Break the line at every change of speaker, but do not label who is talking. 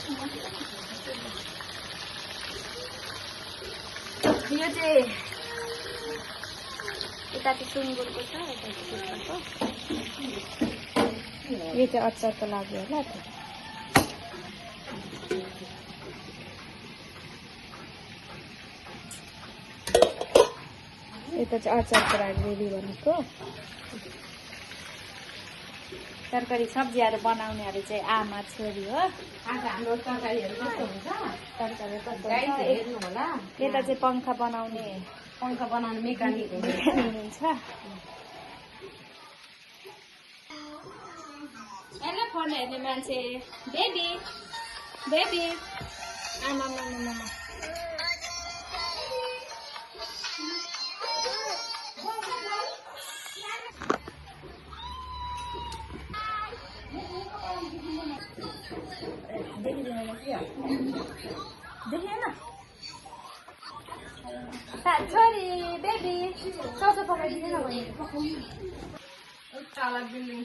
यो चाहिँ यता चाहिँ सुँगुरको छ, यता चाहिँ कुखुराको। यो चाहिँ अचारको लागि होला त। यता चाहिँ अचारको लागि रेडी भनेको। तरकारी सब्जीहरू बनाउनेहरू चाहिँ आमा छोरी हो।
हाम्रो तरकारीहरू कस्तो हुन्छ?
तरकारी कस्तो
गाई
हुन्छ?
हेर्नु होला।
यता चाहिँ पङ्खा बनाउने
मेकानिक
हुनुहुन्छ। हेलो फोन हेर्ने मान्छे बेबी बेबी आमा मामा देखिएन छोरी बेबी चौचो पकाइदिनु न भने
तल बिल्डिङ